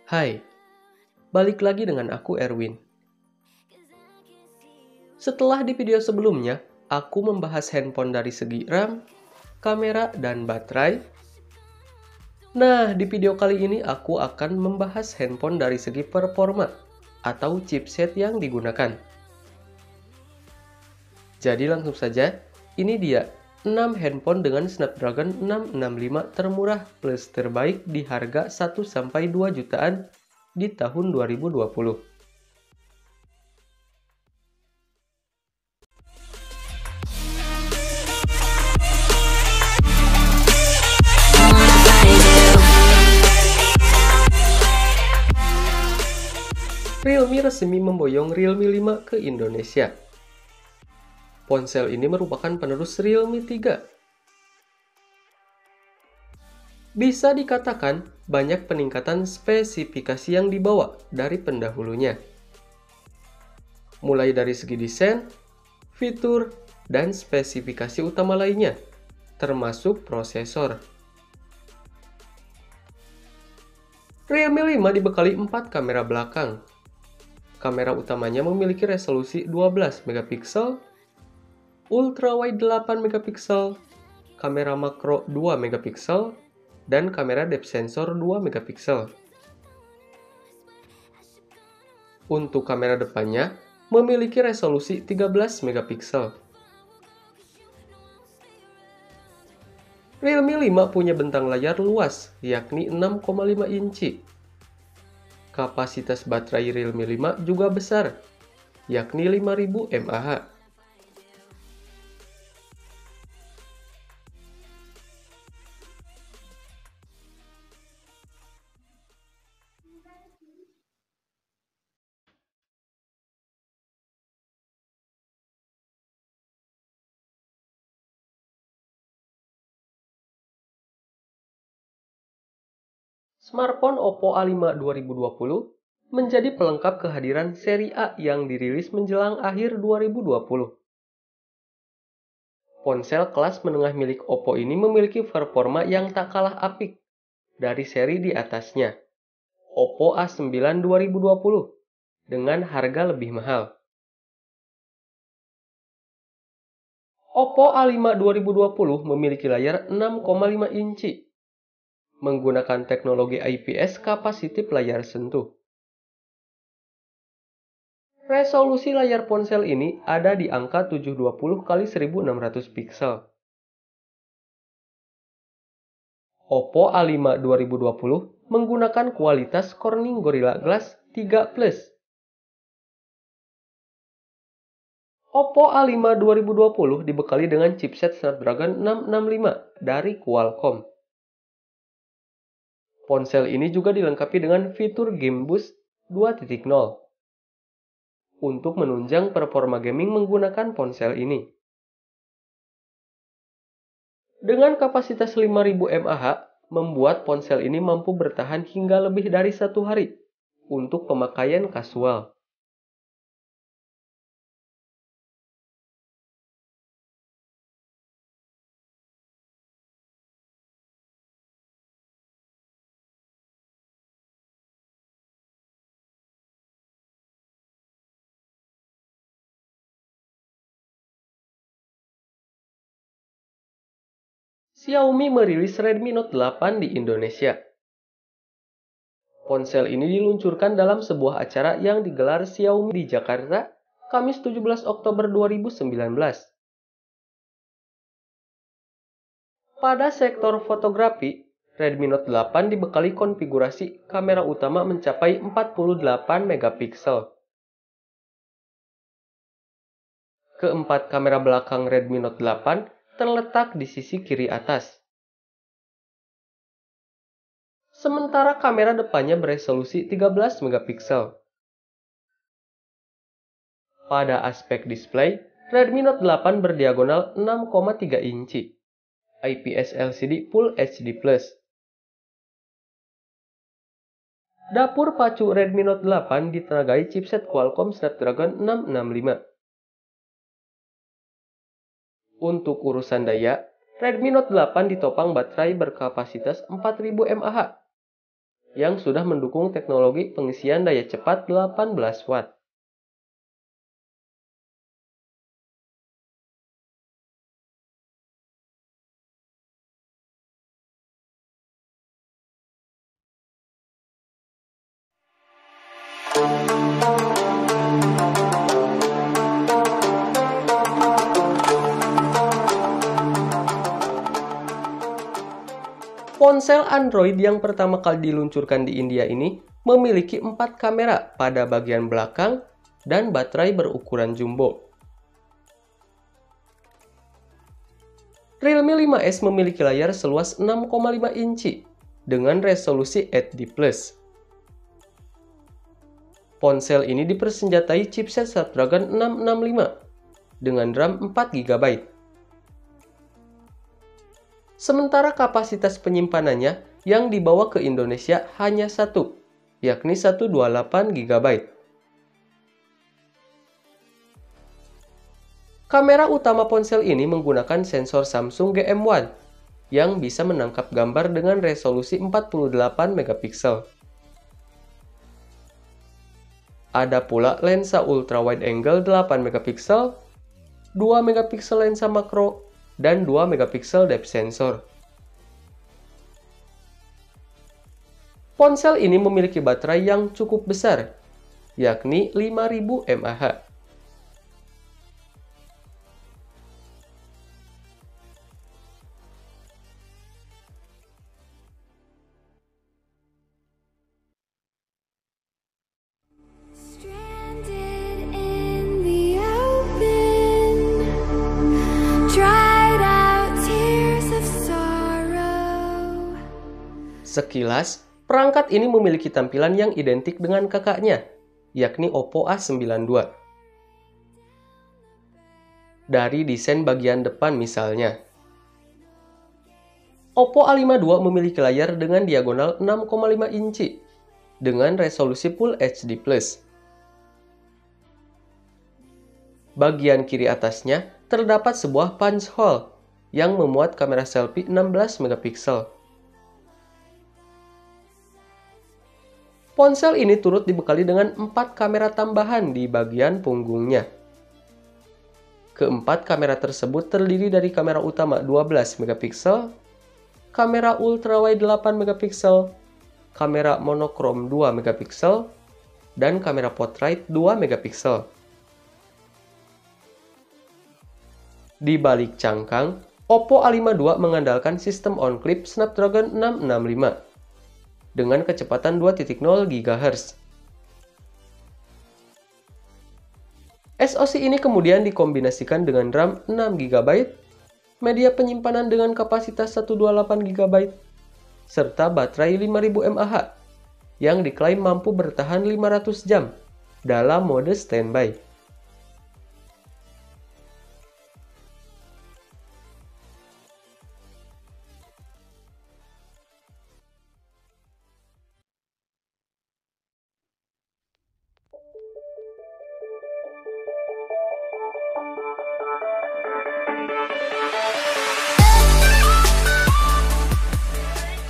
Hai, balik lagi dengan aku Erwin. Setelah di video sebelumnya, aku membahas handphone dari segi RAM, kamera, dan baterai. Nah, di video kali ini aku akan membahas handphone dari segi performa atau chipset yang digunakan. Jadi langsung saja, ini dia 6 handphone dengan Snapdragon 665 termurah plus terbaik di harga 1-2 jutaan di tahun 2020. Realme resmi memboyong Realme 5 ke Indonesia. Ponsel ini merupakan penerus Realme 3. Bisa dikatakan banyak peningkatan spesifikasi yang dibawa dari pendahulunya. Mulai dari segi desain, fitur, dan spesifikasi utama lainnya, termasuk prosesor. Realme 5 dibekali 4 kamera belakang. Kamera utamanya memiliki resolusi 12 megapiksel, ultrawide 8 megapiksel, kamera makro 2 megapiksel, dan kamera depth sensor 2 megapiksel. Untuk kamera depannya, memiliki resolusi 13 megapiksel. Realme 5 punya bentang layar luas, yakni 6,5 inci. Kapasitas baterai Realme 5 juga besar, yakni 5000 mAh. Smartphone Oppo A5 2020 menjadi pelengkap kehadiran seri A yang dirilis menjelang akhir 2020. Ponsel kelas menengah milik Oppo ini memiliki performa yang tak kalah apik dari seri di atasnya, Oppo A9 2020, dengan harga lebih mahal. Oppo A5 2020 memiliki layar 6,5 inci, menggunakan teknologi IPS kapasitif layar sentuh. Resolusi layar ponsel ini ada di angka 720 x 1600 piksel. Oppo A5 2020 menggunakan kualitas Corning Gorilla Glass 3 Plus. Oppo A5 2020 dibekali dengan chipset Snapdragon 665 dari Qualcomm. Ponsel ini juga dilengkapi dengan fitur Game Boost 2.0 untuk menunjang performa gaming menggunakan ponsel ini. Dengan kapasitas 5000 mAh, membuat ponsel ini mampu bertahan hingga lebih dari 1 hari untuk pemakaian kasual. Xiaomi merilis Redmi Note 8 di Indonesia. Ponsel ini diluncurkan dalam sebuah acara yang digelar Xiaomi di Jakarta, Kamis 17 Oktober 2019. Pada sektor fotografi, Redmi Note 8 dibekali konfigurasi kamera utama mencapai 48 megapiksel. Keempat kamera belakang Redmi Note 8 terletak di sisi kiri atas. Sementara kamera depannya beresolusi 13 megapiksel. Pada aspek display, Redmi Note 8 berdiagonal 6,3 inci, IPS LCD Full HD+. Dapur pacu Redmi Note 8 ditenagai chipset Qualcomm Snapdragon 665. Untuk urusan daya, Redmi Note 8 ditopang baterai berkapasitas 4000 mAh yang sudah mendukung teknologi pengisian daya cepat 18 watt. Ponsel Android yang pertama kali diluncurkan di India ini memiliki 4 kamera pada bagian belakang dan baterai berukuran jumbo. Realme 5S memiliki layar seluas 6,5 inci dengan resolusi HD+. Ponsel ini dipersenjatai chipset Snapdragon 665 dengan RAM 4 GB. Sementara kapasitas penyimpanannya yang dibawa ke Indonesia hanya satu, yakni 128 GB. Kamera utama ponsel ini menggunakan sensor Samsung GM1 yang bisa menangkap gambar dengan resolusi 48 megapiksel. Ada pula lensa ultra wide angle 8 megapiksel, 2 megapiksel lensa makro, dan 2 megapiksel depth sensor. Ponsel ini memiliki baterai yang cukup besar, yakni 5000 mAh. Stranded in the open, dried out tears of sorrow. Sekilas, perangkat ini memiliki tampilan yang identik dengan kakaknya, yakni Oppo A92. Dari desain bagian depan misalnya, Oppo A52 memiliki layar dengan diagonal 6,5 inci dengan resolusi Full HD+. Bagian kiri atasnya terdapat sebuah punch hole yang memuat kamera selfie 16 megapiksel. Ponsel ini turut dibekali dengan 4 kamera tambahan di bagian punggungnya. Keempat kamera tersebut terdiri dari kamera utama 12 megapiksel, kamera ultrawide 8 megapiksel, kamera monokrom 2 megapiksel, dan kamera portrait 2 megapiksel. Di balik cangkang, Oppo A52 mengandalkan sistem on-clip Snapdragon 665 dengan kecepatan 2.0 GHz. SoC ini kemudian dikombinasikan dengan RAM 6 GB, media penyimpanan dengan kapasitas 128 GB, serta baterai 5000 mAh yang diklaim mampu bertahan 500 jam dalam mode standby.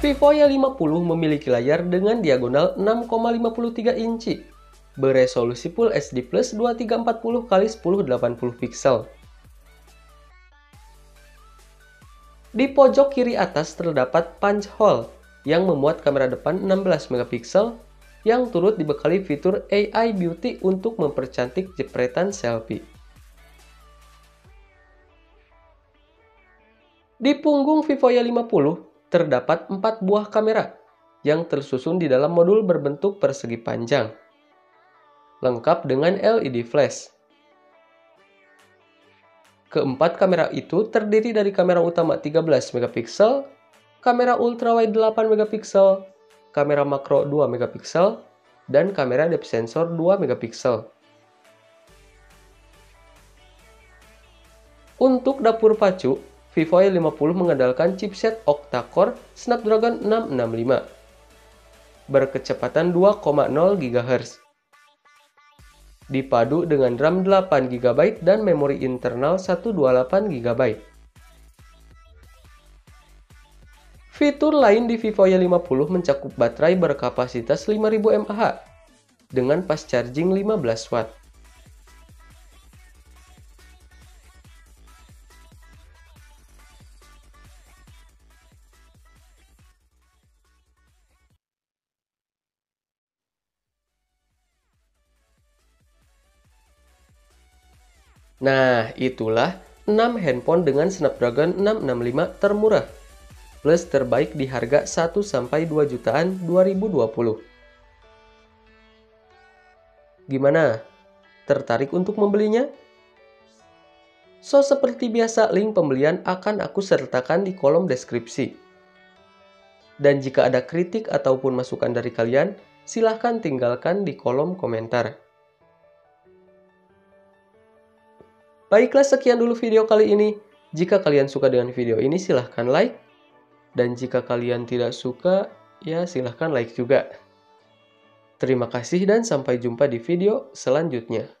Vivo Y50 memiliki layar dengan diagonal 6,53 inci, beresolusi Full HD+ 2340 x 1080 piksel. Di pojok kiri atas terdapat punch hole yang memuat kamera depan 16 megapiksel yang turut dibekali fitur AI Beauty untuk mempercantik jepretan selfie. Di punggung Vivo Y50 terdapat 4 buah kamera yang tersusun di dalam modul berbentuk persegi panjang, lengkap dengan LED flash. Keempat kamera itu terdiri dari kamera utama 13 megapiksel, kamera ultrawide 8 megapiksel, kamera makro 2 megapiksel, dan kamera depth sensor 2 megapiksel. Untuk dapur pacu, Vivo Y50 mengandalkan chipset octa-core Snapdragon 665 berkecepatan 2,0 GHz. Dipadu dengan RAM 8 GB dan memori internal 128 GB. Fitur lain di Vivo Y50 mencakup baterai berkapasitas 5000 mAh dengan fast charging 15 watt. Nah, itulah 6 handphone dengan Snapdragon 665 termurah plus terbaik di harga 1-2 jutaan 2020. Gimana? Tertarik untuk membelinya? So, seperti biasa, link pembelian akan aku sertakan di kolom deskripsi. Dan jika ada kritik ataupun masukan dari kalian, silahkan tinggalkan di kolom komentar. Baiklah, sekian dulu video kali ini. Jika kalian suka dengan video ini, silahkan like. Dan jika kalian tidak suka, ya silahkan like juga. Terima kasih dan sampai jumpa di video selanjutnya.